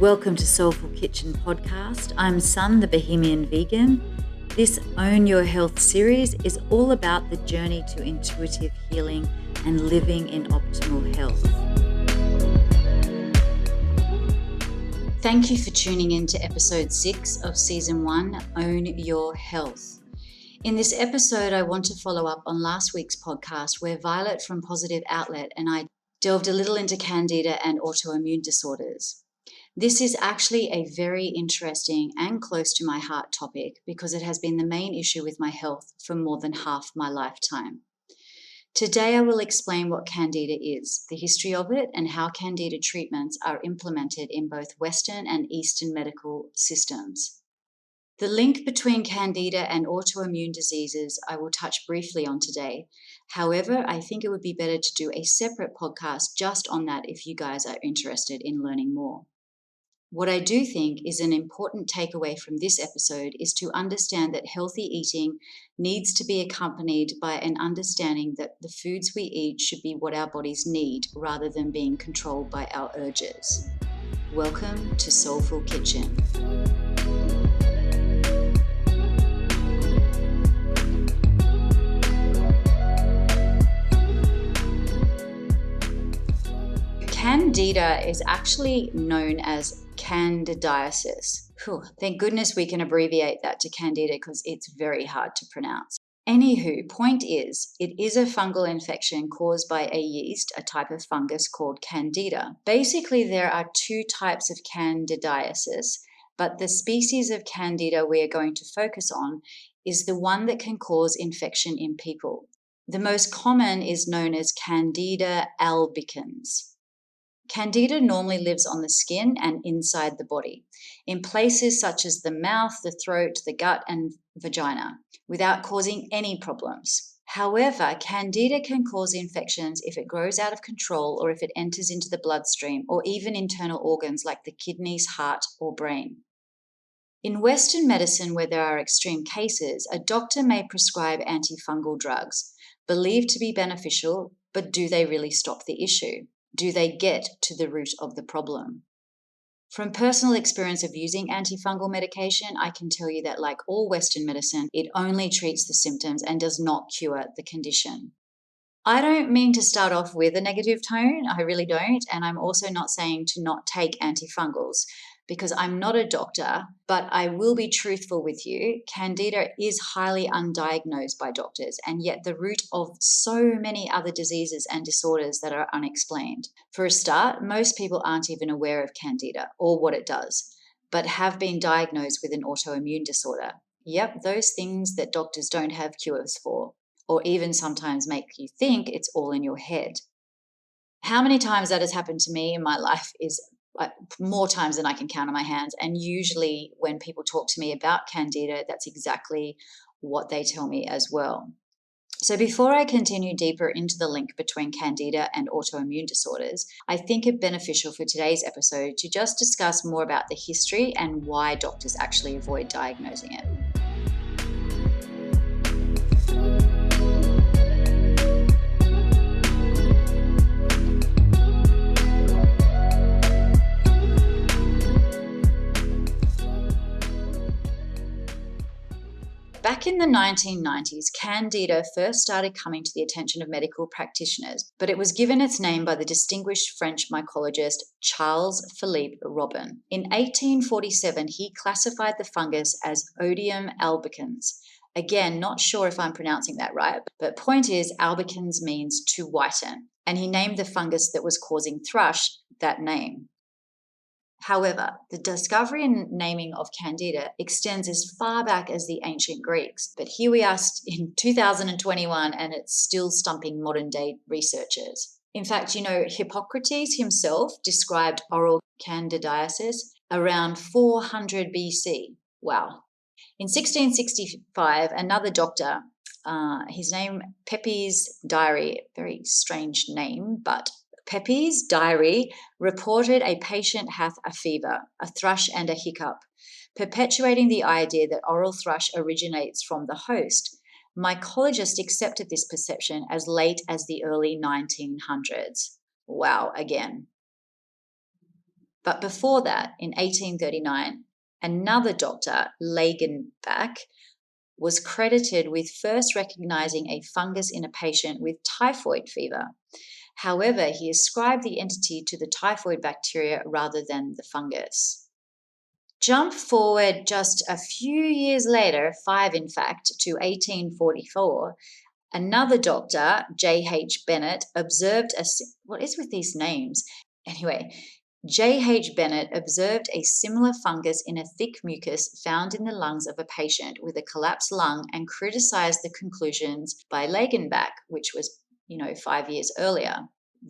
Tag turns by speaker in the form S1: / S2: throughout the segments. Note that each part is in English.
S1: Welcome to Soulful Kitchen Podcast. I'm Sun, the Bohemian Vegan. This Own Your Health series is all about the journey to intuitive healing and living in optimal health. Thank you for tuning in to episode 6 of season 1, Own Your Health. In this episode, I want to follow up on last week's podcast where Violet from Positive Outlet and I delved a little into Candida and autoimmune disorders. This is actually a very interesting and close to my heart topic because it has been the main issue with my health for more than half my lifetime. Today I will explain what Candida is, the history of it, and how Candida treatments are implemented in both Western and Eastern medical systems. The link between Candida and autoimmune diseases I will touch briefly on today. However, I think it would be better to do a separate podcast just on that if you guys are interested in learning more. What I do think is an important takeaway from this episode is to understand that healthy eating needs to be accompanied by an understanding that the foods we eat should be what our bodies need rather than being controlled by our urges. Welcome to Soulful Kitchen. Candida is actually known as Candidiasis. Thank goodness we can abbreviate that to Candida because it's very hard to pronounce. Anywho, point is, it is a fungal infection caused by a yeast, a type of fungus called Candida. Basically, there are two types of Candidiasis, but the species of Candida we are going to focus on is the one that can cause infection in people. The most common is known as Candida albicans. Candida normally lives on the skin and inside the body, in places such as the mouth, the throat, the gut, and vagina, without causing any problems. However, Candida can cause infections if it grows out of control or if it enters into the bloodstream or even internal organs like the kidneys, heart, or brain. In Western medicine, where there are extreme cases, a doctor may prescribe antifungal drugs, believed to be beneficial, but do they really stop the issue? Do they get to the root of the problem? From personal experience of using antifungal medication, I can tell you that like all Western medicine, it only treats the symptoms and does not cure the condition. I don't mean to start off with a negative tone, I really don't, and I'm also not saying to not take antifungals because I'm not a doctor, but I will be truthful with you. Candida is highly undiagnosed by doctors and yet the root of so many other diseases and disorders that are unexplained. For a start, most people aren't even aware of Candida or what it does, but have been diagnosed with an autoimmune disorder. Yep, those things that doctors don't have cures for, or even sometimes make you think it's all in your head. How many times that has happened to me in my life is more times than I can count on my hands. And usually when people talk to me about Candida, that's exactly what they tell me as well. So before I continue deeper into the link between Candida and autoimmune disorders, I think it beneficial for today's episode to just discuss more about the history and why doctors actually avoid diagnosing it. Back in the 1990s, Candida first started coming to the attention of medical practitioners, but it was given its name by the distinguished French mycologist Charles-Philippe Robin. In 1847, he classified the fungus as Odium albicans. Again, not sure if I'm pronouncing that right, but point is, albicans means to whiten, and he named the fungus that was causing thrush that name. However, the discovery and naming of Candida extends as far back as the ancient Greeks, but here we are in 2021 and it's still stumping modern day researchers. In fact, Hippocrates himself described oral candidiasis around 400 BC. Wow. In 1665, another doctor, his name Pepys Diary, very strange name, but Pepys' diary reported a patient hath a fever, a thrush and a hiccup, perpetuating the idea that oral thrush originates from the host. Mycologists accepted this perception as late as the early 1900s. Wow, again. But before that, in 1839, another doctor, Lagenbach, was credited with first recognizing a fungus in a patient with typhoid fever. However, he ascribed the entity to the typhoid bacteria rather than the fungus. Jump forward just a few years later, 5 in fact, to 1844. Another doctor, J.H. Bennett, observed what is with these names? Anyway, J.H. Bennett observed a similar fungus in a thick mucus found in the lungs of a patient with a collapsed lung and criticized the conclusions by Lagenbach, which was, 5 years earlier.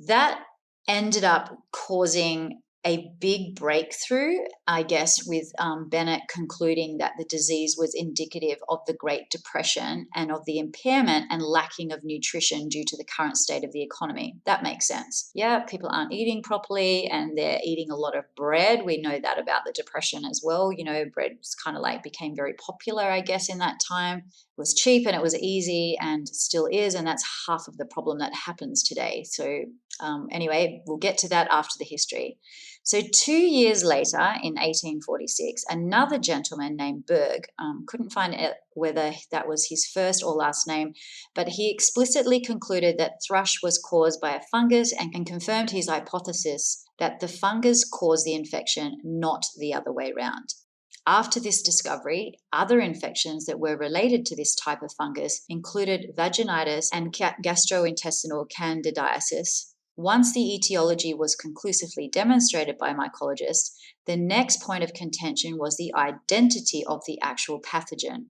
S1: That ended up causing a big breakthrough, I guess, with Bennett concluding that the disease was indicative of the Great Depression and of the impairment and lacking of nutrition due to the current state of the economy. That makes sense. Yeah, people aren't eating properly and they're eating a lot of bread. We know that about the Depression as well. Bread kind of became very popular, I guess, in that time. It was cheap and it was easy and still is, and that's half of the problem that happens today. So anyway, we'll get to that after the history. So 2 years later, in 1846, another gentleman named Berg, couldn't find out whether that was his first or last name, but he explicitly concluded that thrush was caused by a fungus and confirmed his hypothesis that the fungus caused the infection, not the other way around. After this discovery, other infections that were related to this type of fungus included vaginitis and gastrointestinal candidiasis. Once the etiology was conclusively demonstrated by mycologists, the next point of contention was the identity of the actual pathogen.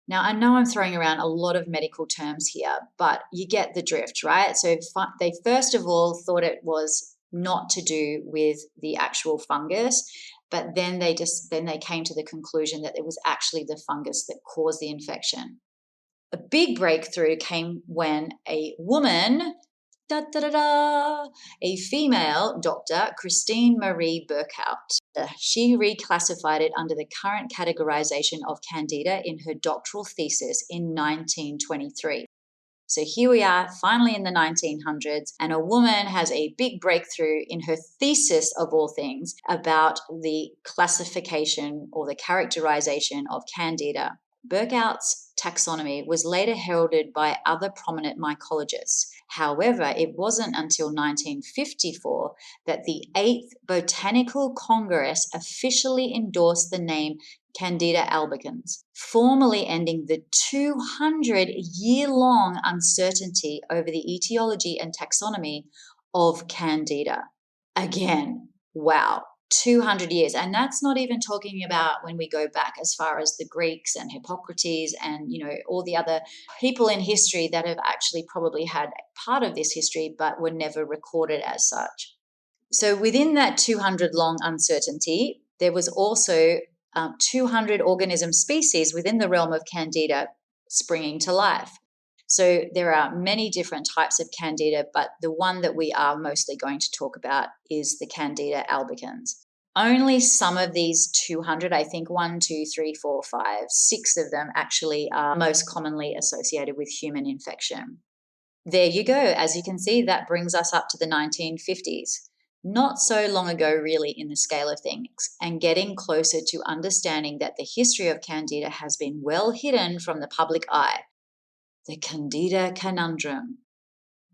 S1: Now, I know I'm throwing around a lot of medical terms here, but you get the drift, right? So they first of all thought it was not to do with the actual fungus, but then they came to the conclusion that it was actually the fungus that caused the infection. A big breakthrough came when a woman, a female doctor, Christine Marie Burkhardt, she reclassified it under the current categorization of Candida in her doctoral thesis in 1923. So here we are, finally in the 1900s, and a woman has a big breakthrough in her thesis, of all things, about the classification or the characterization of Candida. Burkhardt's taxonomy was later heralded by other prominent mycologists. However, it wasn't until 1954 that the 8th Botanical Congress officially endorsed the name Candida albicans, formally ending the 200-year-long uncertainty over the etiology and taxonomy of Candida. Again, wow, 200 years. And that's not even talking about when we go back as far as the Greeks and Hippocrates and, all the other people in history that have actually probably had part of this history but were never recorded as such. So within that 200-long uncertainty, there was also 200 organism species within the realm of Candida springing to life. So there are many different types of Candida, but the one that we are mostly going to talk about is the Candida albicans. Only some of these 200, I think 1, 2, 3, 4, 5, 6 of them actually are most commonly associated with human infection. There you go. As you can see, that brings us up to the 1950s. Not so long ago, really, in the scale of things, and getting closer to understanding that the history of Candida has been well hidden from the public eye. The Candida conundrum.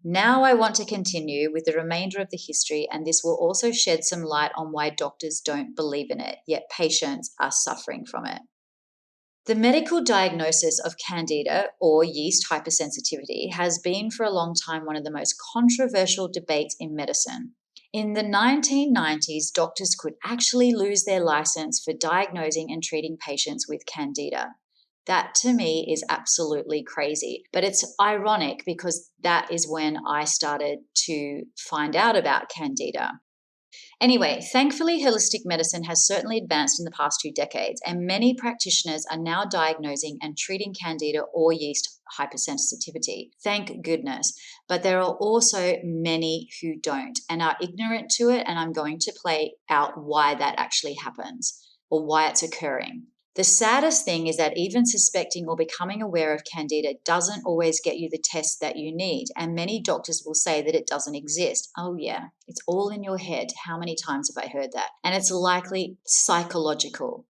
S1: Now I want to continue with the remainder of the history, and this will also shed some light on why doctors don't believe in it, yet patients are suffering from it. The medical diagnosis of Candida, or yeast hypersensitivity, has been for a long time one of the most controversial debates in medicine. In the 1990s, doctors could actually lose their license for diagnosing and treating patients with Candida. That to me is absolutely crazy, but it's ironic because that is when I started to find out about Candida. Anyway, thankfully, holistic medicine has certainly advanced in the past 2 decades, and many practitioners are now diagnosing and treating Candida or yeast hypersensitivity. Thank goodness. But there are also many who don't and are ignorant to it, and I'm going to play out why that actually happens or why it's occurring. The saddest thing is that even suspecting or becoming aware of Candida doesn't always get you the test that you need. And many doctors will say that it doesn't exist. Oh, yeah, it's all in your head. How many times have I heard that? And it's likely psychological.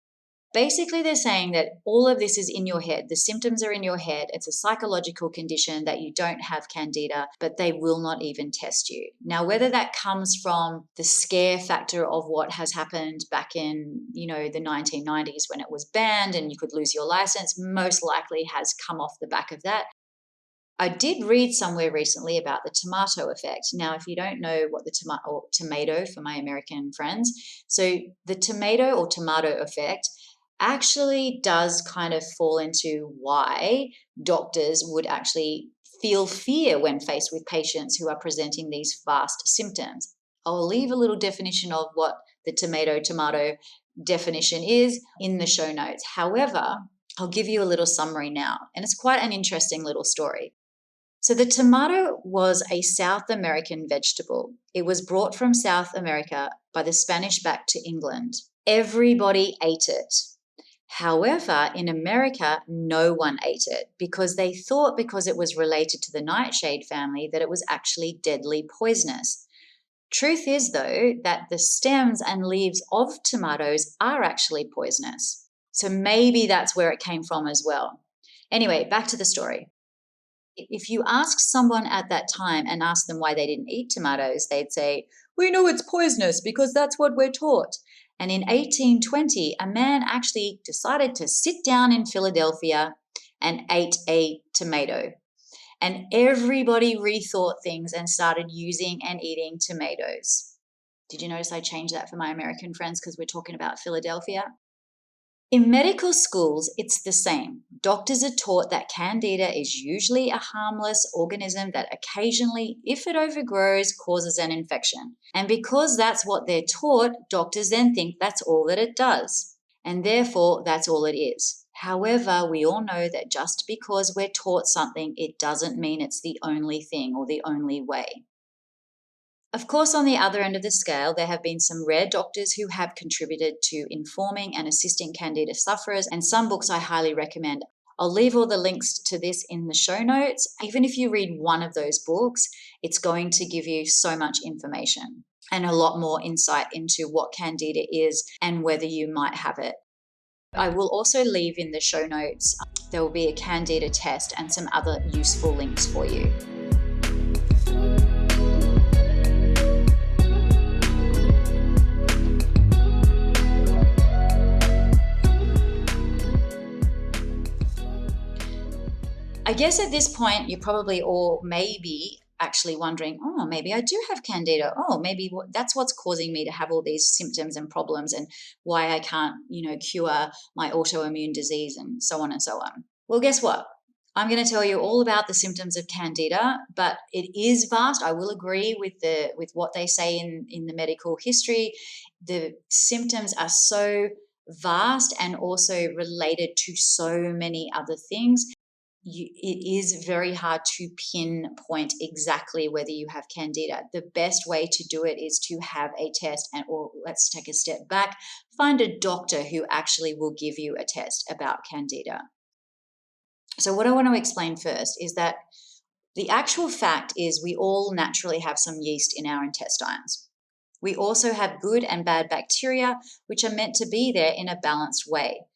S1: Basically, they're saying that all of this is in your head. The symptoms are in your head. It's a psychological condition that you don't have Candida, but they will not even test you. Now, whether that comes from the scare factor of what has happened back in, the 1990s when it was banned and you could lose your license, most likely has come off the back of that. I did read somewhere recently about the tomato effect. Now, if you don't know what the tomato for my American friends, so the tomato effect actually does kind of fall into why doctors would actually feel fear when faced with patients who are presenting these vast symptoms. I'll leave a little definition of what the tomato definition is in the show notes. However, I'll give you a little summary now, and it's quite an interesting little story. So the tomato was a South American vegetable. It was brought from South America by the Spanish back to England. Everybody ate it. However, in America, no one ate it because they thought because it was related to the nightshade family that it was actually deadly poisonous. Truth is, though, that the stems and leaves of tomatoes are actually poisonous. So maybe that's where it came from as well. Anyway, back to the story. If you ask someone at that time and ask them why they didn't eat tomatoes, they'd say, "We know it's poisonous because that's what we're taught." And in 1820, a man actually decided to sit down in Philadelphia and ate a tomato. And everybody rethought things and started using and eating tomatoes. Did you notice I changed that for my American friends because we're talking about Philadelphia? In medical schools, it's the same. Doctors are taught that Candida is usually a harmless organism that occasionally, if it overgrows, causes an infection. And because that's what they're taught, doctors then think that's all that it does. And therefore, that's all it is. However, we all know that just because we're taught something, it doesn't mean it's the only thing or the only way. Of course, on the other end of the scale, there have been some rare doctors who have contributed to informing and assisting Candida sufferers, and some books I highly recommend. I'll leave all the links to this in the show notes. Even if you read one of those books, it's going to give you so much information and a lot more insight into what Candida is and whether you might have it. I will also leave in the show notes, there will be a Candida test and some other useful links for you. I guess at this point, you're probably all maybe actually wondering, oh, maybe I do have Candida. Oh, maybe that's what's causing me to have all these symptoms and problems and why I can't, cure my autoimmune disease and so on and so on. Well, guess what? I'm going to tell you all about the symptoms of Candida, but it is vast. I will agree with what they say in the medical history. The symptoms are so vast and also related to so many other things. It is very hard to pinpoint exactly whether you have Candida. The best way to do it is to have a test or let's take a step back, find a doctor who actually will give you a test about Candida. So what I want to explain first is that the actual fact is we all naturally have some yeast in our intestines. We also have good and bad bacteria, which are meant to be there in a balanced way.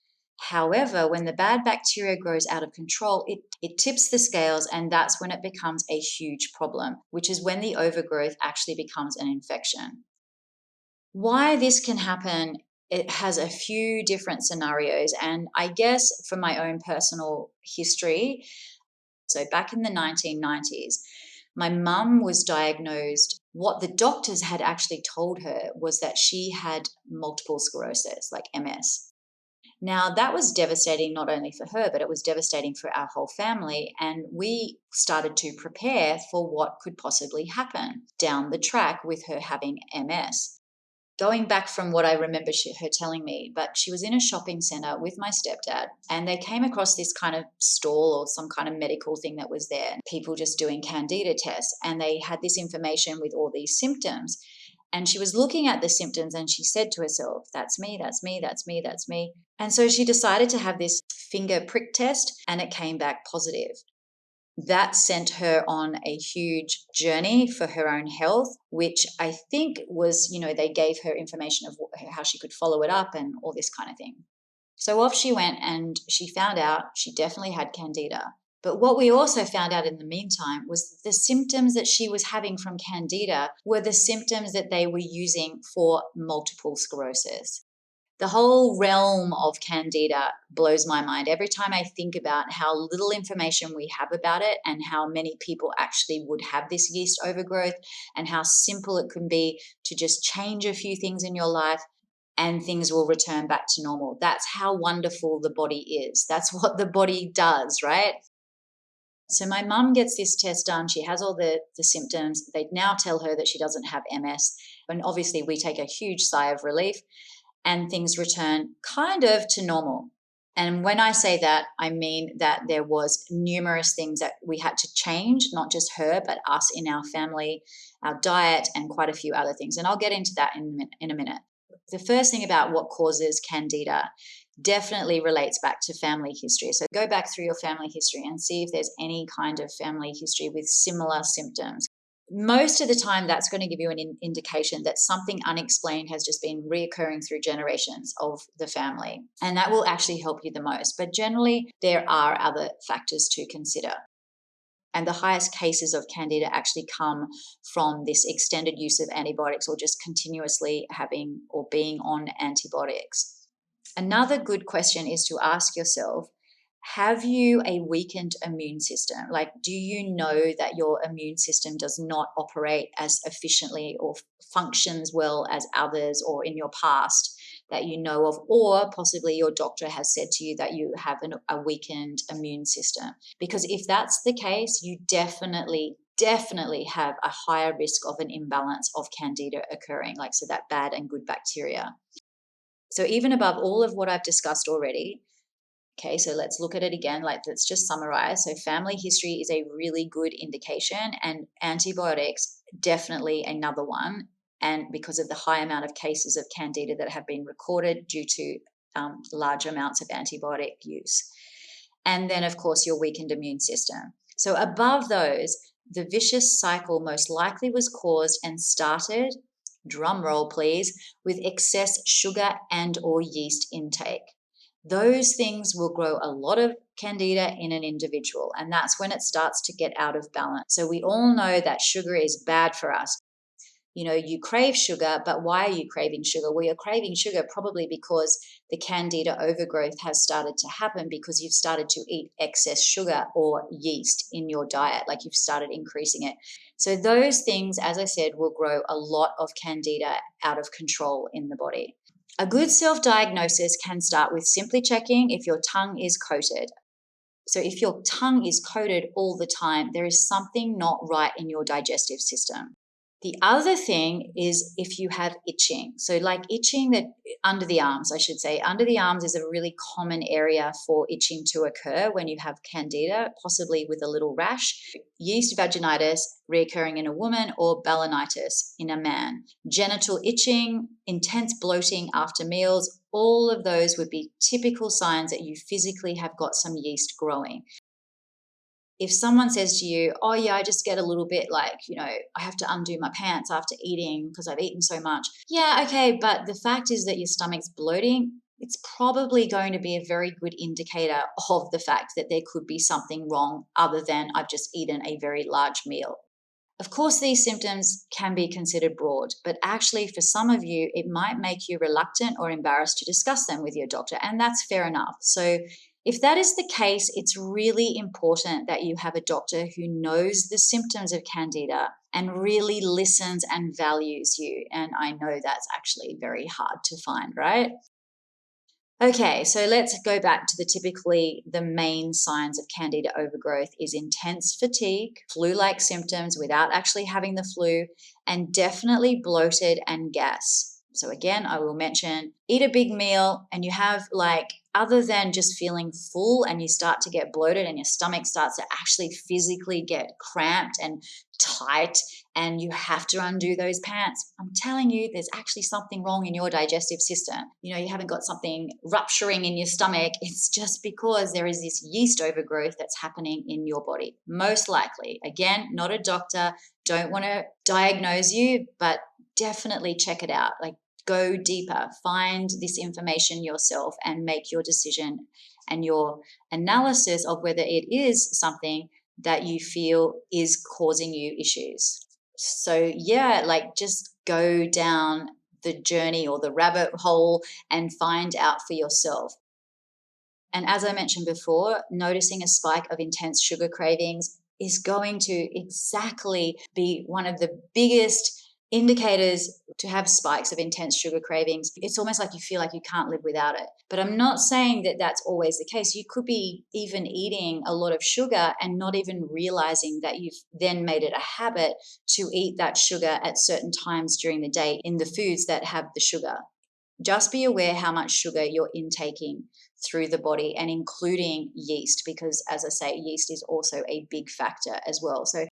S1: However, when the bad bacteria grows out of control, it tips the scales, and that's when it becomes a huge problem, which is when the overgrowth actually becomes an infection. Why this can happen, it has a few different scenarios, and I guess from my own personal history, so back in the 1990s, my mum was diagnosed. What the doctors had actually told her was that she had multiple sclerosis, like MS. Now, that was devastating not only for her, but it was devastating for our whole family. And we started to prepare for what could possibly happen down the track with her having MS. Going back from what I remember her telling me, but she was in a shopping center with my stepdad, and they came across this kind of stall or some kind of medical thing that was there, people just doing Candida tests, and they had this information with all these symptoms. And she was looking at the symptoms and she said to herself, that's me, that's me, that's me, that's me. And so she decided to have this finger prick test and it came back positive. That sent her on a huge journey for her own health, which I think was, they gave her information of how she could follow it up and all this kind of thing. So off she went and she found out she definitely had Candida. But what we also found out in the meantime was the symptoms that she was having from Candida were the symptoms that they were using for multiple sclerosis. The whole realm of Candida blows my mind. Every time I think about how little information we have about it and how many people actually would have this yeast overgrowth and how simple it can be to just change a few things in your life and things will return back to normal. That's how wonderful the body is. That's what the body does, right? So my mum gets this test done. She has all the symptoms. They now tell her that she doesn't have MS. And obviously we take a huge sigh of relief and things return kind of to normal. And when I say that, I mean that there was numerous things that we had to change, not just her, but us in our family, our diet, and quite a few other things. And I'll get into that in a minute. The first thing about what causes Candida definitely relates back to family history. So go back through your family history and see if there's any kind of family history with similar symptoms. Most of the time, that's going to give you an indication that something unexplained has just been reoccurring through generations of the family. And that will actually help you the most. But generally, there are other factors to consider. And the highest cases of Candida actually come from this extended use of antibiotics or just continuously having or being on antibiotics. Another good question is to ask yourself, have you a weakened immune system? Like, do you know that your immune system does not operate as efficiently or functions well as others or in your past that you know of, or possibly your doctor has said to you that you have a weakened immune system? Because if that's the case, you definitely have a higher risk of an imbalance of Candida occurring, like so that bad and good bacteria. So even above all of what I've discussed already, okay, so let's look at it again. Let's just summarize. So family history is a really good indication, and antibiotics, definitely another one. And because of the high amount of cases of Candida that have been recorded due to large amounts of antibiotic use. And then, of course, your weakened immune system. So above those, the vicious cycle most likely was caused and started, drum roll please, with excess sugar and or yeast intake. Those things will grow a lot of Candida in an individual, and that's when it starts to get out of balance. So we all know that sugar is bad for us. You crave sugar, but why are you craving sugar? Well, you're craving sugar probably because the Candida overgrowth has started to happen because you've started to eat excess sugar or yeast in your diet, like you've started increasing it. So those things, as I said, will grow a lot of Candida out of control in the body. A good self-diagnosis can start with simply checking if your tongue is coated. So if your tongue is coated all the time, there is something not right in your digestive system. The other thing is if you have itching. So like itching that under the arms, I should say. Under the arms is a really common area for itching to occur when you have Candida, possibly with a little rash. Yeast vaginitis reoccurring in a woman, or balanitis in a man. Genital itching, intense bloating after meals, all of those would be typical signs that you physically have got some yeast growing. If someone says to you, oh yeah, I just get a little bit like, I have to undo my pants after eating because I've eaten so much. Yeah, okay, but the fact is that your stomach's bloating. It's probably going to be a very good indicator of the fact that there could be something wrong other than I've just eaten a very large meal. Of course, these symptoms can be considered broad, but actually for some of you, it might make you reluctant or embarrassed to discuss them with your doctor, and that's fair enough. So if that is the case, it's really important that you have a doctor who knows the symptoms of Candida and really listens and values you. And I know that's actually very hard to find, right? Okay, so let's go back to the main signs of Candida overgrowth is intense fatigue, flu-like symptoms without actually having the flu, and definitely bloated and gas. So again, I will mention, eat a big meal and you have other than just feeling full and you start to get bloated and your stomach starts to actually physically get cramped and tight and you have to undo those pants, I'm telling you, there's actually something wrong in your digestive system. You haven't got something rupturing in your stomach. It's just because there is this yeast overgrowth that's happening in your body. Most likely, again, not a doctor, don't want to diagnose you, but definitely check it out. Like, go deeper, find this information yourself and make your decision and your analysis of whether it is something that you feel is causing you issues. So yeah, like, just go down the journey or the rabbit hole and find out for yourself. And as I mentioned before, noticing a spike of intense sugar cravings is going to exactly be one of the biggest indicators to have spikes of intense sugar cravings. It's almost like you feel like you can't live without it. But I'm not saying that that's always the case. You could be even eating a lot of sugar and not even realizing that you've then made it a habit to eat that sugar at certain times during the day in the foods that have the sugar. Just be aware how much sugar you're intaking through the body, and including yeast, because as I say, yeast is also a big factor as well. So,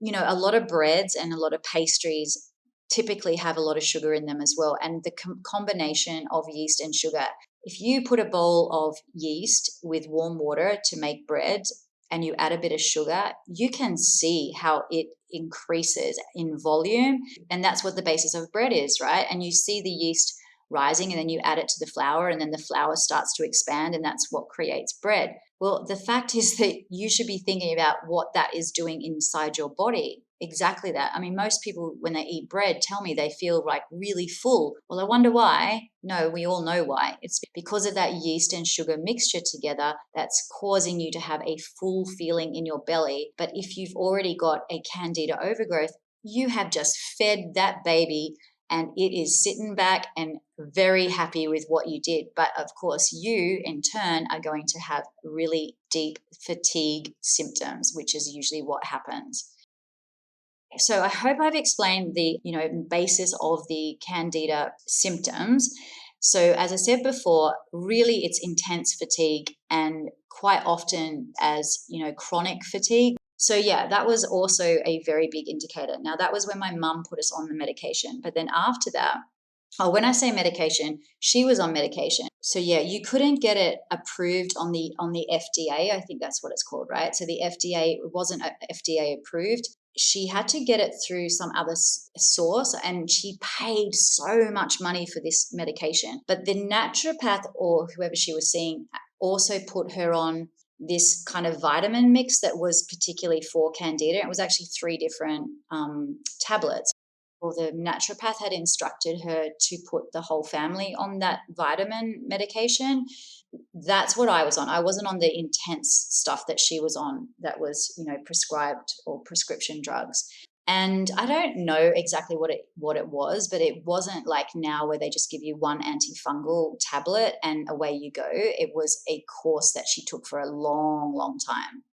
S1: a lot of breads and a lot of pastries typically have a lot of sugar in them as well. And the combination of yeast and sugar, if you put a bowl of yeast with warm water to make bread and you add a bit of sugar, you can see how it increases in volume. And that's what the basis of bread is, right? And you see the yeast rising, and then you add it to the flour, and then the flour starts to expand, and that's what creates bread. Well, the fact is that you should be thinking about what that is doing inside your body. Exactly that. I mean, most people, when they eat bread, tell me they feel like really full. Well, I wonder why. No, we all know why. It's because of that yeast and sugar mixture together that's causing you to have a full feeling in your belly. But if you've already got a candida overgrowth, you have just fed that baby, and it is sitting back and very happy with what you did. But of course, you in turn are going to have really deep fatigue symptoms, which is usually what happens. So I hope I've explained the, basis of the candida symptoms. So as I said before, really it's intense fatigue, and quite often as, chronic fatigue. So yeah, that was also a very big indicator. Now, that was when my mum put us on the medication. But then after that, when I say medication, she was on medication. So yeah, you couldn't get it approved on the FDA. I think that's what it's called, right? So the FDA wasn't FDA approved. She had to get it through some other source, and she paid so much money for this medication. But the naturopath or whoever she was seeing also put her on this kind of vitamin mix that was particularly for candida. It was actually 3 different tablets. Well, the naturopath had instructed her to put the whole family on that vitamin medication. That's what I was on. I wasn't on the intense stuff that she was on, that was, prescribed or prescription drugs. And I don't know exactly what it was, but it wasn't like now where they just give you one antifungal tablet and away you go. It was a course that she took for a long, long time.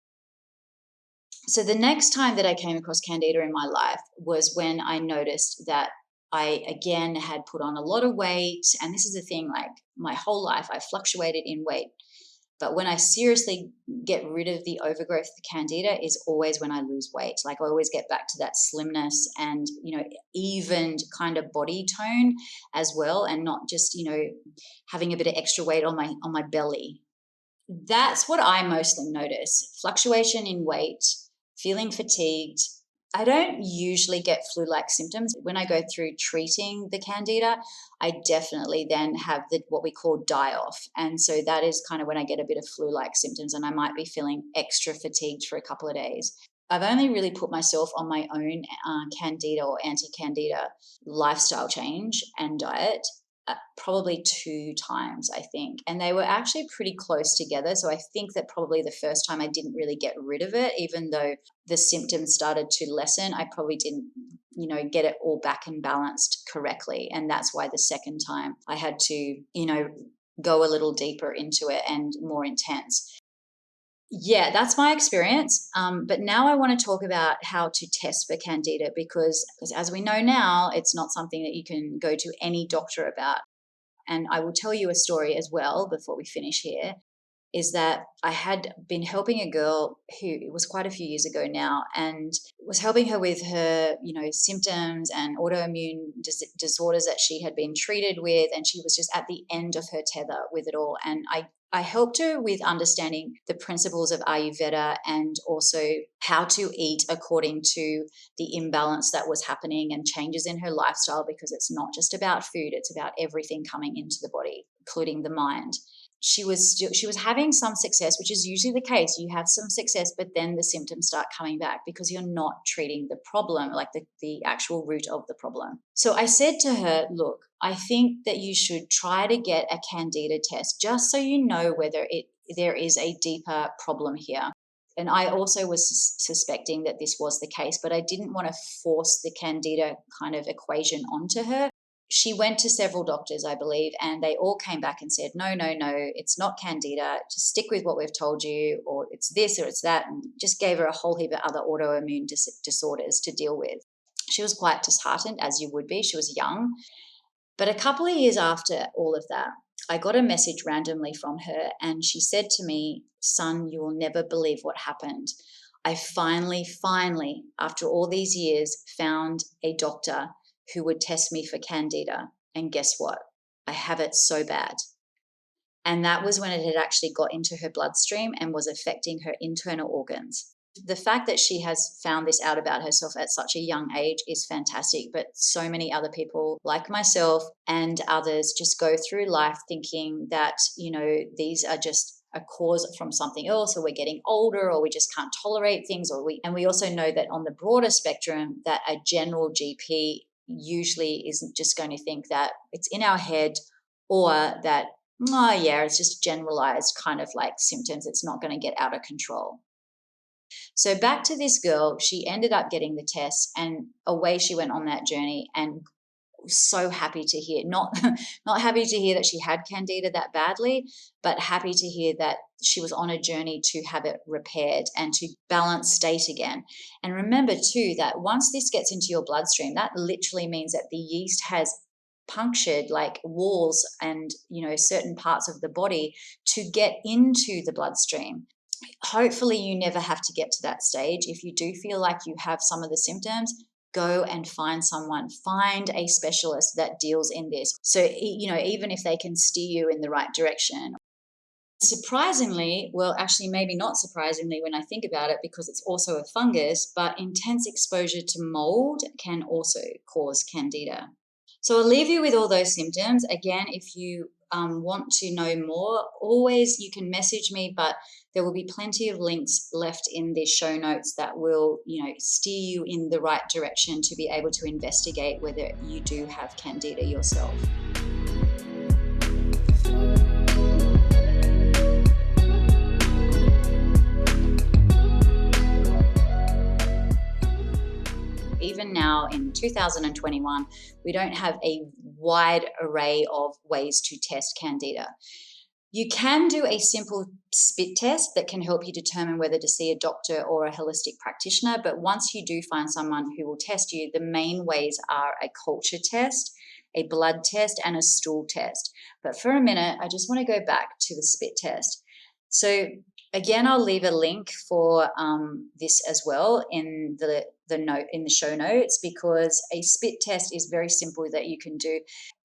S1: So the next time that I came across candida in my life was when I noticed that I again had put on a lot of weight. And this is the thing, like, my whole life I fluctuated in weight. But when I seriously get rid of the overgrowth of the candida is always when I lose weight. Like, I always get back to that slimness and, evened kind of body tone as well, and not just, having a bit of extra weight on my belly. That's what I mostly notice. Fluctuation in weight, feeling fatigued. I don't usually get flu-like symptoms. When I go through treating the candida, I definitely then have what we call die-off. And so that is kind of when I get a bit of flu-like symptoms, and I might be feeling extra fatigued for a couple of days. I've only really put myself on my own candida or anti-candida lifestyle change and diet probably 2 times, I think. And they were actually pretty close together. So I think that probably the first time I didn't really get rid of it, even though the symptoms started to lessen, I probably didn't, get it all back and balanced correctly. And that's why the second time I had to, go a little deeper into it and more intense. Yeah, that's my experience. But now I want to talk about how to test for candida, because as we know now, it's not something that you can go to any doctor about. And I will tell you a story as well before we finish here. is that I had been helping a girl who, it was quite a few years ago now, and was helping her with her, symptoms and autoimmune disorders that she had been treated with. And she was just at the end of her tether with it all. And I helped her with understanding the principles of Ayurveda and also how to eat according to the imbalance that was happening and changes in her lifestyle, because it's not just about food, it's about everything coming into the body, including the mind. She was having some success, which is usually the case. You have some success, but then the symptoms start coming back because you're not treating the problem, like the actual root of the problem. So I said to her, look, I think that you should try to get a Candida test just so you know whether there is a deeper problem here. And I also was suspecting that this was the case, but I didn't want to force the Candida kind of equation onto her. She went to several doctors, I believe, and they all came back and said, no, it's not Candida. Just stick with what we've told you, or it's this or it's that, and just gave her a whole heap of other autoimmune disorders to deal with. She was quite disheartened, as you would be. She was young. But a couple of years after all of that, I got a message randomly from her, and she said to me, son, you will never believe what happened. I finally, after all these years, found a doctor who would test me for Candida. And guess what? I have it so bad. And that was when it had actually got into her bloodstream and was affecting her internal organs. The fact that she has found this out about herself at such a young age is fantastic, but so many other people like myself and others just go through life thinking that, these are just a cause from something else, or we're getting older, or we just can't tolerate things, and we also know that on the broader spectrum that a general GP usually isn't just going to think that it's in our head, or that, it's just generalized kind of like symptoms. It's not going to get out of control. So back to this girl, she ended up getting the test, and away she went on that journey, and so happy to hear, not happy to hear that she had Candida that badly, but happy to hear that she was on a journey to have it repaired and to balance state again. And remember too, that once this gets into your bloodstream, that literally means that the yeast has punctured like walls and, certain parts of the body to get into the bloodstream. Hopefully you never have to get to that stage. If you do feel like you have some of the symptoms, go and find a specialist that deals in this. So, even if they can steer you in the right direction. Surprisingly, well, actually, maybe not surprisingly when I think about it, because it's also a fungus, but intense exposure to mold can also cause Candida. So I'll leave you with all those symptoms. Again, if you want to know more, always you can message me, but there will be plenty of links left in the show notes that will, steer you in the right direction to be able to investigate whether you do have Candida yourself. Even now in 2021, we don't have a wide array of ways to test Candida. You can do a simple spit test that can help you determine whether to see a doctor or a holistic practitioner. But once you do find someone who will test you, the main ways are a culture test, a blood test, and a stool test. But for a minute, I just want to go back to the spit test. So again, I'll leave a link for this as well in the note in the show notes, because a spit test is very simple that you can do.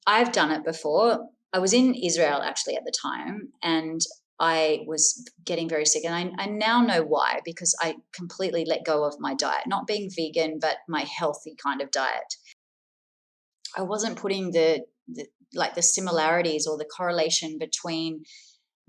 S1: I've done it before. I was in Israel actually at the time, and I was getting very sick, and I now know why, because I completely let go of my diet, not being vegan, but my healthy kind of diet. I wasn't putting the similarities or the correlation between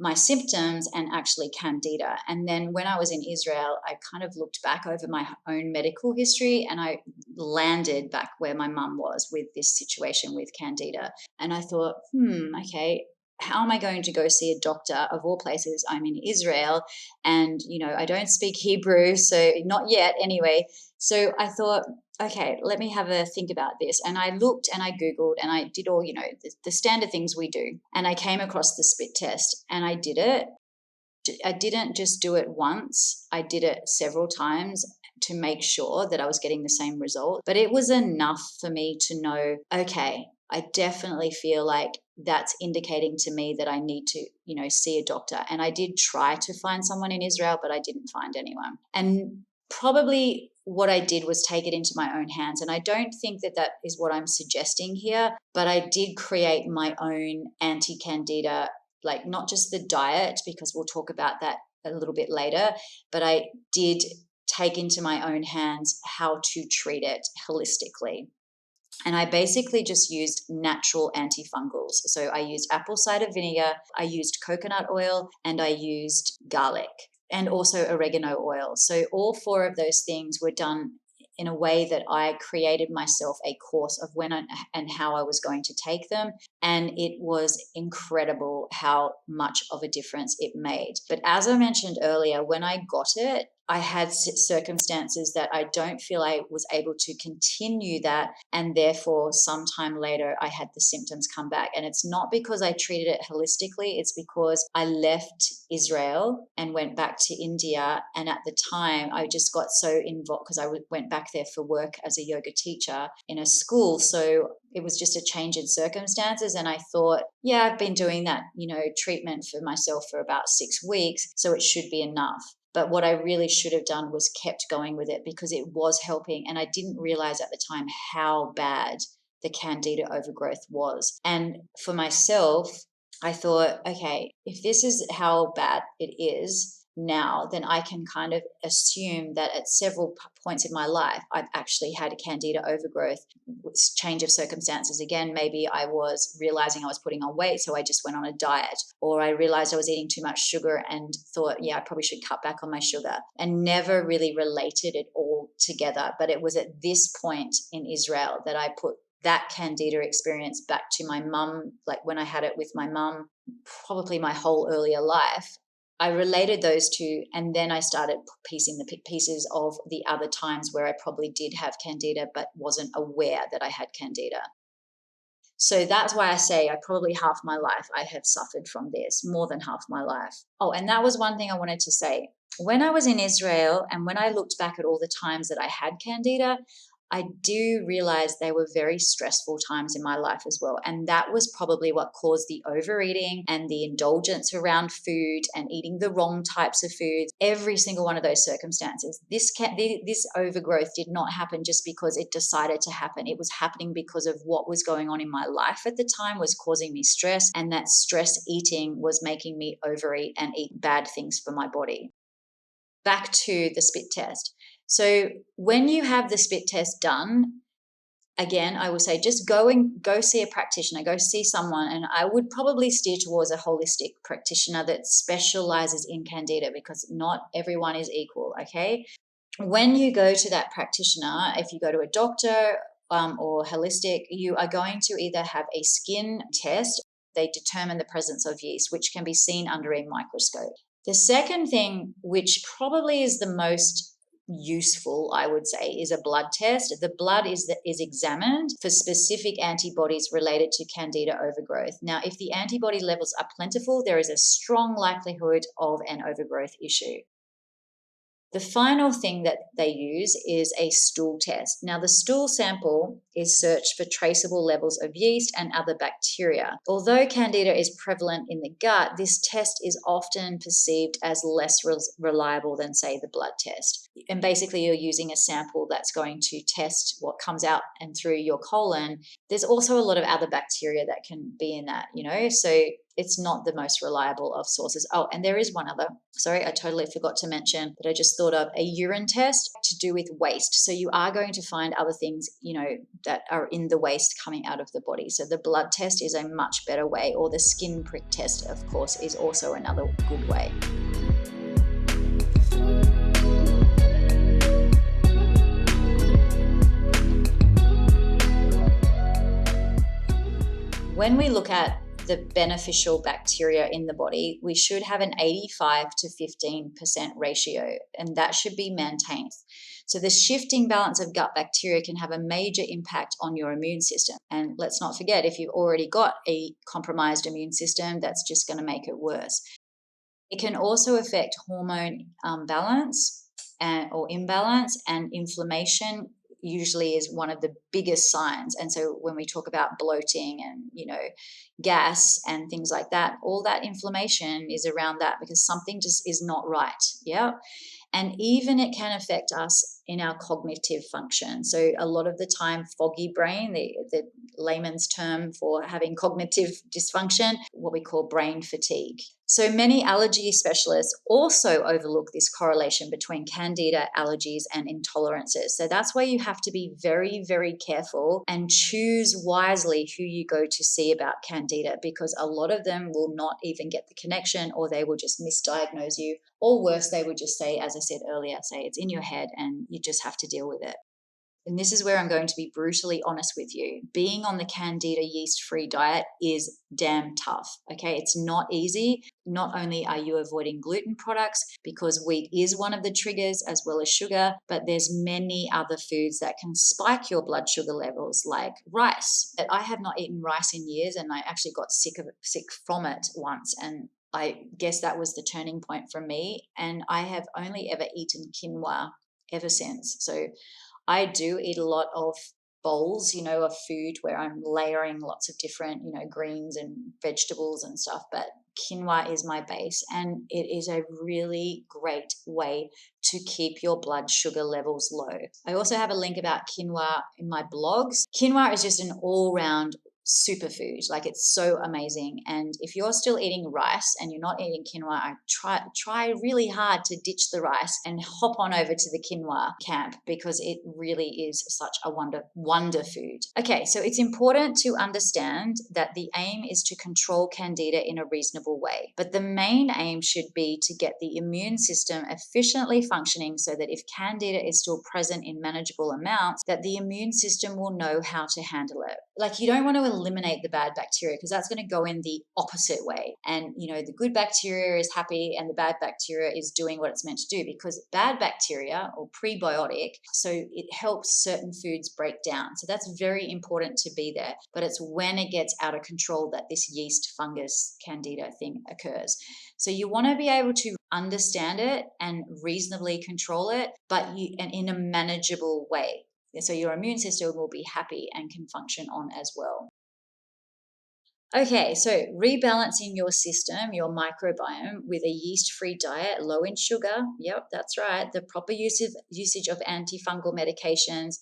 S1: my symptoms and actually Candida. And then when I was in Israel, I kind of looked back over my own medical history, and I landed back where my mum was with this situation with Candida. And I thought, okay, how am I going to go see a doctor? Of all places, I'm in Israel, and, I don't speak Hebrew, so not yet anyway. So I thought, okay, let me have a think about this. And I looked and I Googled and I did all, the standard things we do. And I came across the spit test and I did it. I didn't just do it once. I did it several times to make sure that I was getting the same result. But it was enough for me to know, okay, I definitely feel like that's indicating to me that I need to, see a doctor. And I did try to find someone in Israel, but I didn't find anyone. And probably what I did was take it into my own hands. And I don't think that that is what I'm suggesting here, but I did create my own anti-candida, like not just the diet, because we'll talk about that a little bit later, but I did take into my own hands how to treat it holistically. And I basically just used natural antifungals. So I used apple cider vinegar, I used coconut oil, and I used garlic, and also oregano oil. So all four of those things were done in a way that I created myself a course of when and how I was going to take them. And it was incredible how much of a difference it made. But as I mentioned earlier, when I got it, I had circumstances that I don't feel I was able to continue that. And therefore, sometime later, I had the symptoms come back. And it's not because I treated it holistically. It's because I left Israel and went back to India. And at the time, I just got so involved because I went back there for work as a yoga teacher in a school. So it was just a change in circumstances. And I thought, yeah, I've been doing that, treatment for myself for about 6 weeks. So it should be enough. But what I really should have done was kept going with it because it was helping. And I didn't realize at the time how bad the Candida overgrowth was. And for myself, I thought, okay, if this is how bad it is now, then I can kind of assume that at several points in my life, I've actually had a Candida overgrowth, change of circumstances. Again, maybe I was realizing I was putting on weight, so I just went on a diet, or I realized I was eating too much sugar and thought, yeah, I probably should cut back on my sugar, and never really related it all together. But it was at this point in Israel that I put that Candida experience back to my mum, like when I had it with my mum, probably my whole earlier life. I related those two, and then I started piecing the pieces of the other times where I probably did have Candida but wasn't aware that I had Candida. So that's why I say probably half my life I have suffered from this, more than half my life. Oh, and that was one thing I wanted to say. When I was in Israel and when I looked back at all the times that I had Candida, I do realize they were very stressful times in my life as well. And that was probably what caused the overeating and the indulgence around food and eating the wrong types of foods. Every single one of those circumstances. This overgrowth did not happen just because it decided to happen. It was happening because of what was going on in my life at the time was causing me stress. And that stress eating was making me overeat and eat bad things for my body. Back to the spit test. So when you have the spit test done, again, I would say just go see a practitioner, go see someone. And I would probably steer towards a holistic practitioner that specializes in Candida because not everyone is equal, okay? When you go to that practitioner, if you go to a doctor or holistic, you are going to either have a skin test. They determine the presence of yeast, which can be seen under a microscope. The second thing, which probably is the most useful, I would say, is a blood test. The blood is examined for specific antibodies related to Candida overgrowth. Now, if the antibody levels are plentiful, there is a strong likelihood of an overgrowth issue. The final thing that they use is a stool test. Now, the stool sample is searched for traceable levels of yeast and other bacteria. Although Candida is prevalent in the gut, this test is often perceived as less reliable than, say, the blood test. And basically, you're using a sample that's going to test what comes out and through your colon. There's also a lot of other bacteria that can be in that, so it's not the most reliable of sources. Oh, and there is one other. Sorry, I totally forgot to mention that I just thought of a urine test to do with waste. So you are going to find other things, that are in the waste coming out of the body. So the blood test is a much better way, or the skin prick test, of course, is also another good way. When we look at the beneficial bacteria in the body, we should have an 85 to 15% ratio, and that should be maintained. So the shifting balance of gut bacteria can have a major impact on your immune system. And let's not forget, if you've already got a compromised immune system, that's just going to make it worse. It can also affect hormone balance or imbalance and inflammation, usually is one of the biggest signs. And so when we talk about bloating and, gas and things like that, all that inflammation is around that because something just is not right. Yeah. And even it can affect us in our cognitive function. So a lot of the time, foggy brain, the layman's term for having cognitive dysfunction, what we call brain fatigue. So many allergy specialists also overlook this correlation between candida, allergies, and intolerances. So that's why you have to be very, very careful and choose wisely who you go to see about candida, because a lot of them will not even get the connection, or they will just misdiagnose you. Or worse, they would just say, as I said earlier, say it's in your head and you just have to deal with it. And this is where I'm going to be brutally honest with you. Being on the Candida yeast-free diet is damn tough, okay? It's not easy. Not only are you avoiding gluten products, because wheat is one of the triggers as well as sugar, but there's many other foods that can spike your blood sugar levels, like rice. I have not eaten rice in years, and I actually got sick from it once, and I guess that was the turning point for me. And I have only ever eaten quinoa ever since. So I do eat a lot of bowls, of food where I'm layering lots of different, greens and vegetables and stuff. But quinoa is my base, and it is a really great way to keep your blood sugar levels low. I also have a link about quinoa in my blogs. Quinoa is just an all-round superfood. Like, it's so amazing. And if you're still eating rice and you're not eating quinoa, I try really hard to ditch the rice and hop on over to the quinoa camp, because it really is such a wonder food. Okay, so it's important to understand that the aim is to control candida in a reasonable way, but the main aim should be to get the immune system efficiently functioning, so that if candida is still present in manageable amounts, that the immune system will know how to handle it. Like, you don't want to eliminate the bad bacteria, because that's going to go in the opposite way. And, the good bacteria is happy and the bad bacteria is doing what it's meant to do, because bad bacteria, or prebiotic, so it helps certain foods break down. So that's very important to be there. But it's when it gets out of control that this yeast, fungus, candida thing occurs. So you want to be able to understand it and reasonably control it, but in a manageable way. So your immune system will be happy and can function on as well. Okay, so rebalancing your system, your microbiome, with a yeast-free diet, low in sugar, yep, that's right, the proper usage of antifungal medications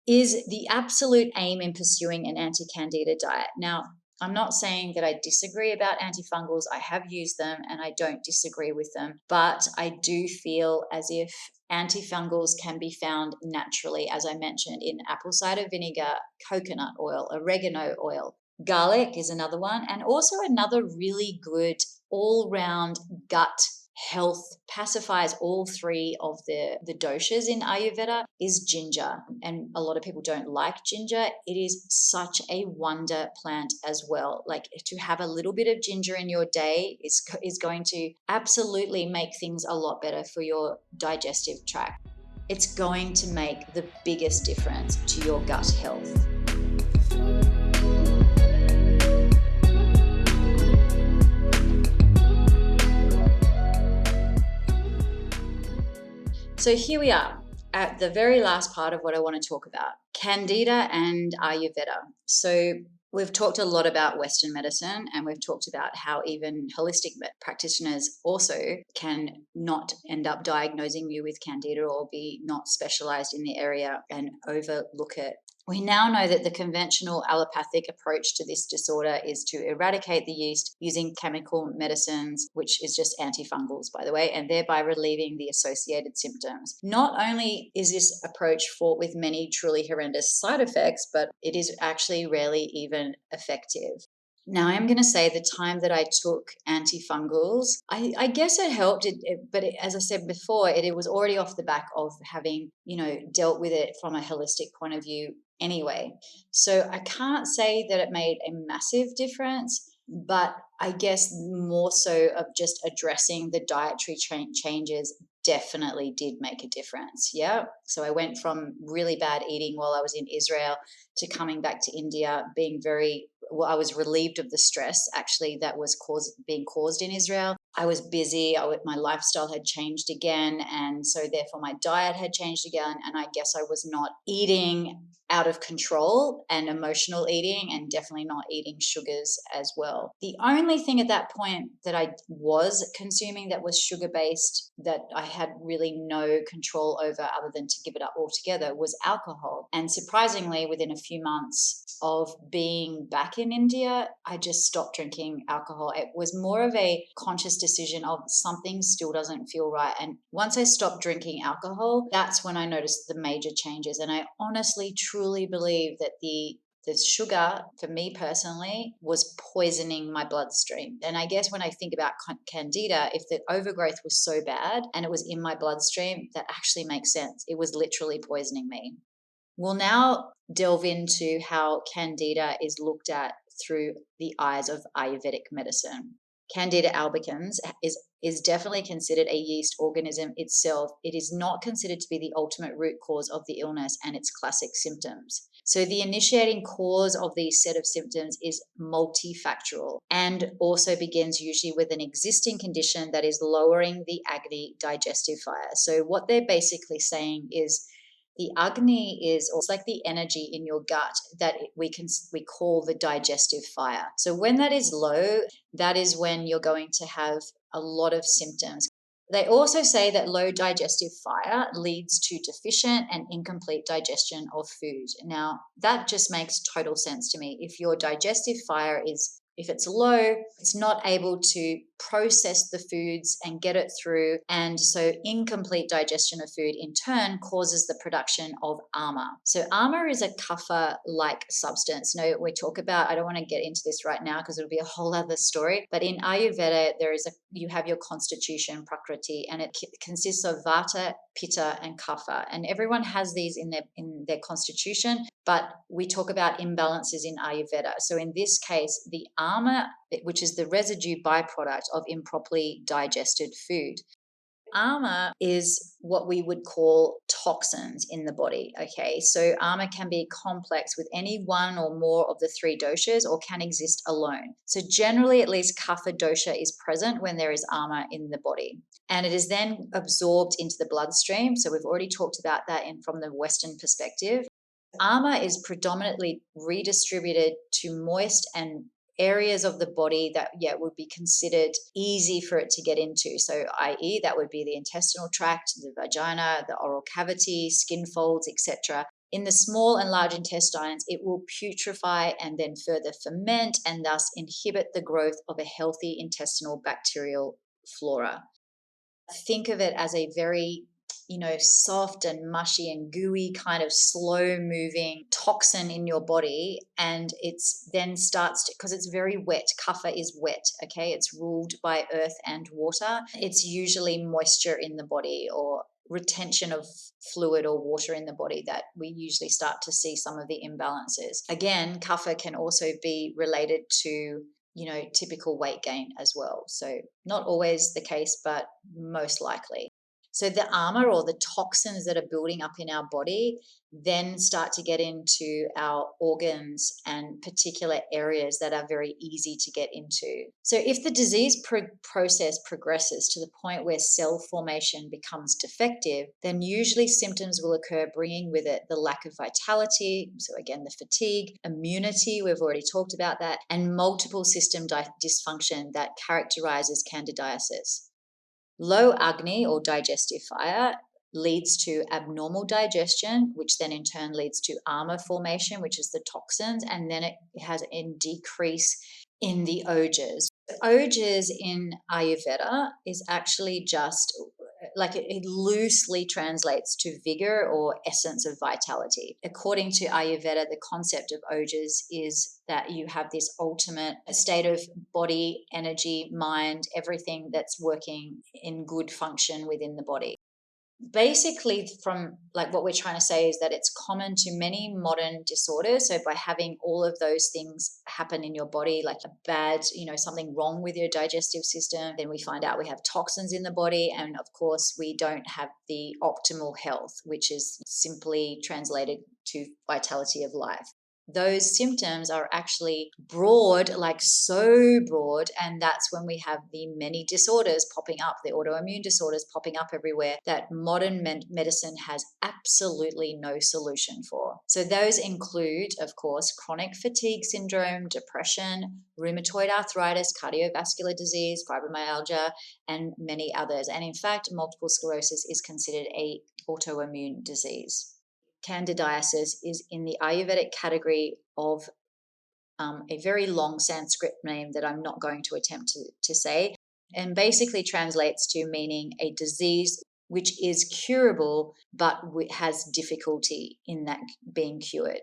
S1: is the absolute aim in pursuing an anti-candida diet. Now, I'm not saying that I disagree about antifungals. I have used them and I don't disagree with them, but I do feel as if antifungals can be found naturally, as I mentioned, in apple cider vinegar, coconut oil, oregano oil. Garlic is another one, and also another really good all-round gut health, pacifies all three of the doshas in Ayurveda, is ginger. And a lot of people don't like ginger. It is such a wonder plant as well. Like, to have a little bit of ginger in your day is going to absolutely make things a lot better for your digestive tract. It's going to make the biggest difference to your gut health. So here we are at the very last part of what I want to talk about, Candida and Ayurveda. So we've talked a lot about Western medicine, and we've talked about how even holistic practitioners also can not end up diagnosing you with Candida, or be not specialized in the area and overlook it. We now know that the conventional allopathic approach to this disorder is to eradicate the yeast using chemical medicines, which is just antifungals, by the way, and thereby relieving the associated symptoms. Not only is this approach fraught with many truly horrendous side effects, but it is actually rarely even effective. Now, I'm going to say the time that I took antifungals, I guess it helped, but as I said before, it was already off the back of having, dealt with it from a holistic point of view anyway. So I can't say that it made a massive difference, but I guess more so of just addressing the dietary changes definitely did make a difference. Yeah. So I went from really bad eating while I was in Israel to coming back to India, I was relieved of the stress actually that was being caused in Israel. I was busy. My lifestyle had changed again. And so therefore my diet had changed again. And I guess I was not eating out of control and emotional eating, and definitely not eating sugars as well. The only thing at that point that I was consuming that was sugar based that I had really no control over other than to give it up altogether was alcohol. And surprisingly, within a few months of being back in India, I just stopped drinking alcohol. It was more of a conscious decision of something still doesn't feel right. And once I stopped drinking alcohol, that's when I noticed the major changes. And I honestly, truly believe that the sugar, for me personally, was poisoning my bloodstream. And I guess when I think about Candida, if the overgrowth was so bad and it was in my bloodstream, that actually makes sense. It was literally poisoning me. We'll now delve into how Candida is looked at through the eyes of Ayurvedic medicine. Candida albicans is definitely considered a yeast organism itself. It is not considered to be the ultimate root cause of the illness and its classic symptoms. So the initiating cause of these set of symptoms is multifactorial and also begins usually with an existing condition that is lowering the Agni digestive fire. So what they're basically saying is the Agni is also like the energy in your gut that we call the digestive fire. So when that is low, that is when you're going to have a lot of symptoms. They also say that low digestive fire leads to deficient and incomplete digestion of food. Now, that just makes total sense to me. If your digestive fire if it's low, it's not able to process the foods and get it through. And so incomplete digestion of food in turn causes the production of ama. So ama is a kapha-like substance. Now we talk about, I don't want to get into this right now because it'll be a whole other story, but in Ayurveda, you have your constitution, prakriti, and it consists of vata, pitta, and kapha. And everyone has these in their constitution, but we talk about imbalances in Ayurveda. So in this case, the ama, which is the residue byproduct of improperly digested food. Ama is what we would call toxins in the body. Okay, so ama can be complex with any one or more of the three doshas or can exist alone. So generally, at least kapha dosha is present when there is ama in the body, and it is then absorbed into the bloodstream. So we've already talked about that from the Western perspective. Ama is predominantly redistributed to moist and areas of the body that would be considered easy for it to get into. So i.e. that would be the intestinal tract, the vagina, the oral cavity, skin folds, etc. In the small and large intestines, it will putrefy and then further ferment and thus inhibit the growth of a healthy intestinal bacterial flora. Think of it as a very soft and mushy and gooey kind of slow moving toxin in your body. And it's then starts to, because it's very wet. Kapha is wet. Okay. It's ruled by earth and water. It's usually moisture in the body or retention of fluid or water in the body that we usually start to see some of the imbalances. Again, kapha can also be related to typical weight gain as well. So not always the case, but most likely. So the ama or the toxins that are building up in our body then start to get into our organs and particular areas that are very easy to get into. So if the disease process progresses to the point where cell formation becomes defective, then usually symptoms will occur bringing with it the lack of vitality. So again, the fatigue, immunity, we've already talked about that, and multiple system dysfunction that characterizes candidiasis. Low Agni or digestive fire leads to abnormal digestion, which then in turn leads to ama formation, which is the toxins, and then it has a decrease in the ojas. Ojas in Ayurveda is actually just like it loosely translates to vigor or essence of vitality. According to Ayurveda, the concept of ojas is that you have this ultimate state of body, energy, mind, everything that's working in good function within the body. Basically, from like what we're trying to say is that it's common to many modern disorders. So by having all of those things happen in your body, like a bad, something wrong with your digestive system, then we find out we have toxins in the body. And of course, we don't have the optimal health, which is simply translated to vitality of life. those symptoms are actually broad, like so broad. And that's when we have the many disorders popping up, the autoimmune disorders popping up everywhere that modern medicine has absolutely no solution for. So those include, of course, chronic fatigue syndrome, depression, rheumatoid arthritis, cardiovascular disease, fibromyalgia, and many others. And in fact, multiple sclerosis is considered an autoimmune disease. Candidiasis is in the Ayurvedic category of a very long Sanskrit name that I'm not going to attempt to say, and basically translates to meaning a disease which is curable but has difficulty in that being cured.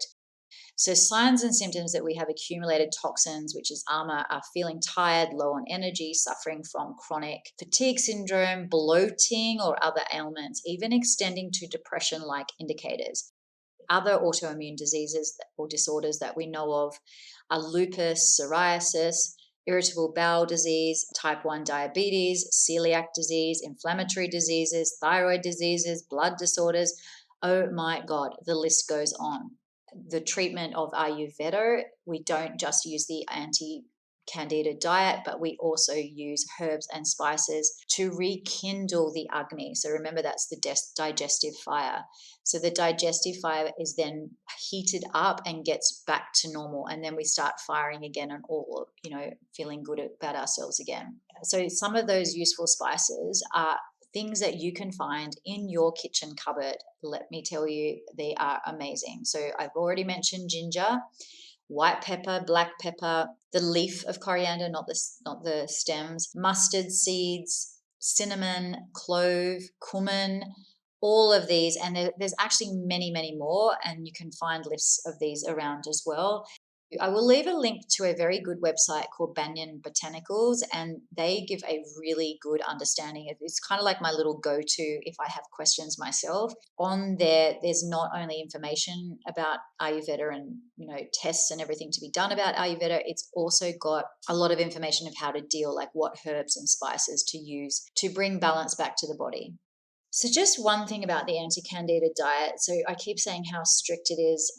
S1: So signs and symptoms that we have accumulated toxins, which is AMA, are feeling tired, low on energy, suffering from chronic fatigue syndrome, bloating, or other ailments, even extending to depression-like indicators. Other autoimmune diseases or disorders that we know of are lupus, psoriasis, irritable bowel disease, type 1 diabetes, celiac disease, inflammatory diseases, thyroid diseases, blood disorders. Oh my God, the list goes on. The treatment of Ayurveda, we don't just use the anti-Candida diet, but we also use herbs and spices to rekindle the Agni. So remember, that's the digestive fire. So the digestive fire is then heated up and gets back to normal. And then we start firing again and all, feeling good about ourselves again. So some of those useful spices are things that you can find in your kitchen cupboard. Let me tell you, they are amazing. So I've already mentioned ginger, white pepper, black pepper, the leaf of coriander, not the stems, mustard seeds, cinnamon, clove, cumin, all of these. And there's actually many, many more, and you can find lists of these around as well. I will leave a link to a very good website called Banyan Botanicals, and they give a really good understanding. It's kind of like my little go-to if I have questions myself. On there, there's not only information about Ayurveda and, tests and everything to be done about Ayurveda, it's also got a lot of information of how to deal, like what herbs and spices to use to bring balance back to the body. So just one thing about the anti-Candida diet. So I keep saying how strict it is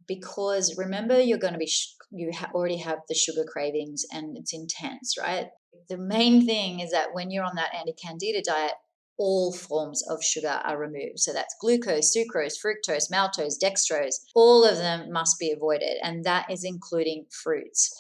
S1: because remember, you're going to be, already have the sugar cravings and it's intense, right? The main thing is that when you're on that anti-Candida diet, all forms of sugar are removed. So that's glucose, sucrose, fructose, maltose, dextrose, all of them must be avoided. And that is including fruits.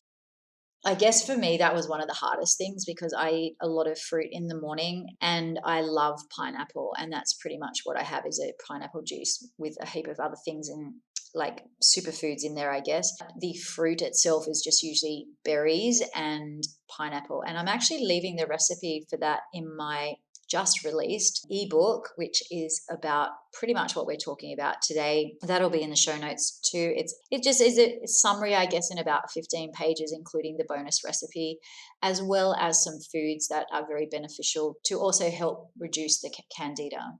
S1: I guess for me, that was one of the hardest things because I eat a lot of fruit in the morning and I love pineapple. And that's pretty much what I have is a pineapple juice with a heap of other things in, like superfoods in there, I guess. The fruit itself is just usually berries and pineapple. And I'm actually leaving the recipe for that in my just released ebook, which is about pretty much what we're talking about today. That'll be in the show notes too. It just is a summary, I guess, in about 15 pages, including the bonus recipe, as well as some foods that are very beneficial to also help reduce the candida.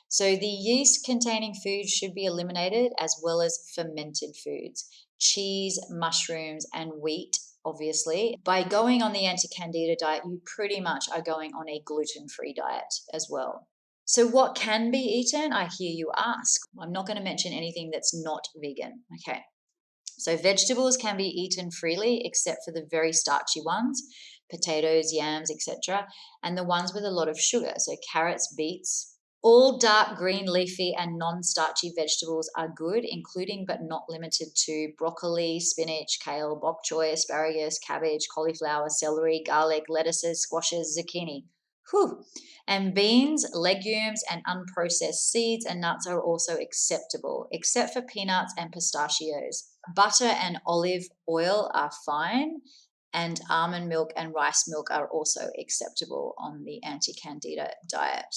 S1: So the yeast containing foods should be eliminated, as well as fermented foods, cheese, mushrooms, and wheat. Obviously, by going on the anti-Candida diet, you pretty much are going on a gluten-free diet as well. So what can be eaten, I hear you ask? I'm not going to mention anything that's not vegan. Okay. So vegetables can be eaten freely, except for the very starchy ones, potatoes, yams, etc., and the ones with a lot of sugar. So carrots, beets. All dark green leafy and non-starchy vegetables are good, including but not limited to broccoli, spinach, kale, bok choy, asparagus, cabbage, cauliflower, celery, garlic, lettuces, squashes, zucchini. Whew. And beans, legumes, and unprocessed seeds and nuts are also acceptable, except for peanuts and pistachios. Butter and olive oil are fine, and almond milk and rice milk are also acceptable on the anti-Candida diet.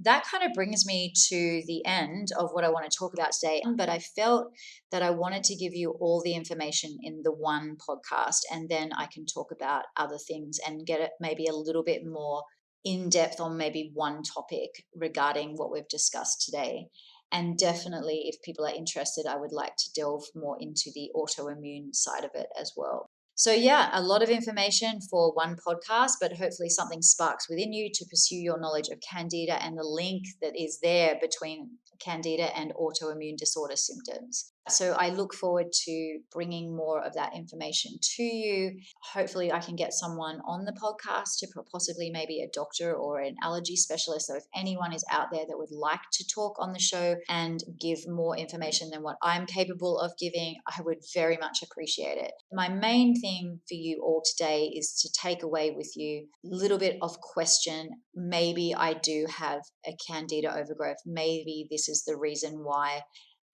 S1: That kind of brings me to the end of what I want to talk about today. But I felt that I wanted to give you all the information in the one podcast, and then I can talk about other things and get it maybe a little bit more in depth on maybe one topic regarding what we've discussed today. And definitely, if people are interested, I would like to delve more into the autoimmune side of it as well. So yeah, a lot of information for one podcast, but hopefully something sparks within you to pursue your knowledge of Candida and the link that is there between Candida and autoimmune disorder symptoms. So I look forward to bringing more of that information to you. Hopefully, I can get someone on the podcast to possibly maybe a doctor or an allergy specialist. So if anyone is out there that would like to talk on the show and give more information than what I'm capable of giving, I would very much appreciate it. My main thing for you all today is to take away with you a little bit of question. Maybe I do have a Candida overgrowth. Maybe this is the reason why.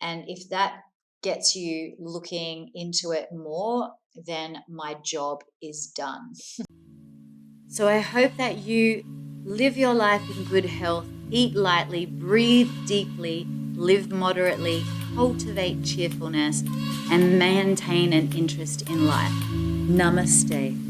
S1: And if that gets you looking into it more, then my job is done. So I hope that you live your life in good health, eat lightly, breathe deeply, live moderately, cultivate cheerfulness, and maintain an interest in life. Namaste.